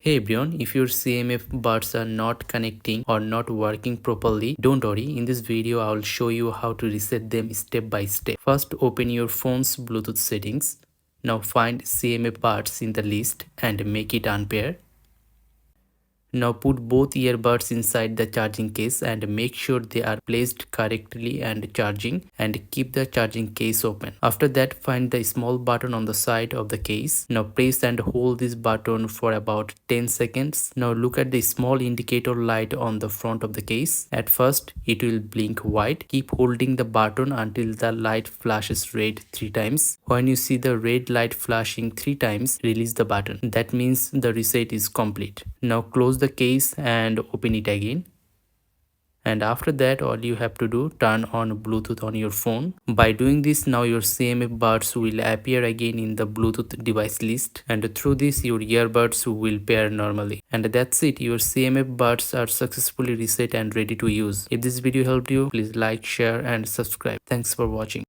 Hey everyone, if your CMF buds are not connecting or not working properly, don't worry. In this video, I will show you how to reset them step by step. First, open your phone's Bluetooth settings. Now find CMF buds in the list and make it unpair. Now put both earbuds inside the charging case and make sure they are placed correctly and charging, and keep the charging case open. After that, find the small button on the side of the case. Now press and hold this button for about 10 seconds. Now look at the small indicator light on the front of the case. At first it will blink white. Keep holding the button until the light flashes red 3 times. When you see the red light flashing 3 times, release the button. That means the reset is complete. Now close the case and open it again, and after that all you have to do, turn on Bluetooth on your phone. By doing this, now your CMF buds will appear again in the Bluetooth device list, and through this your earbuds will pair normally. And that's it, your CMF buds are successfully reset and ready to use. If this video helped you, please like, share and subscribe. Thanks for watching.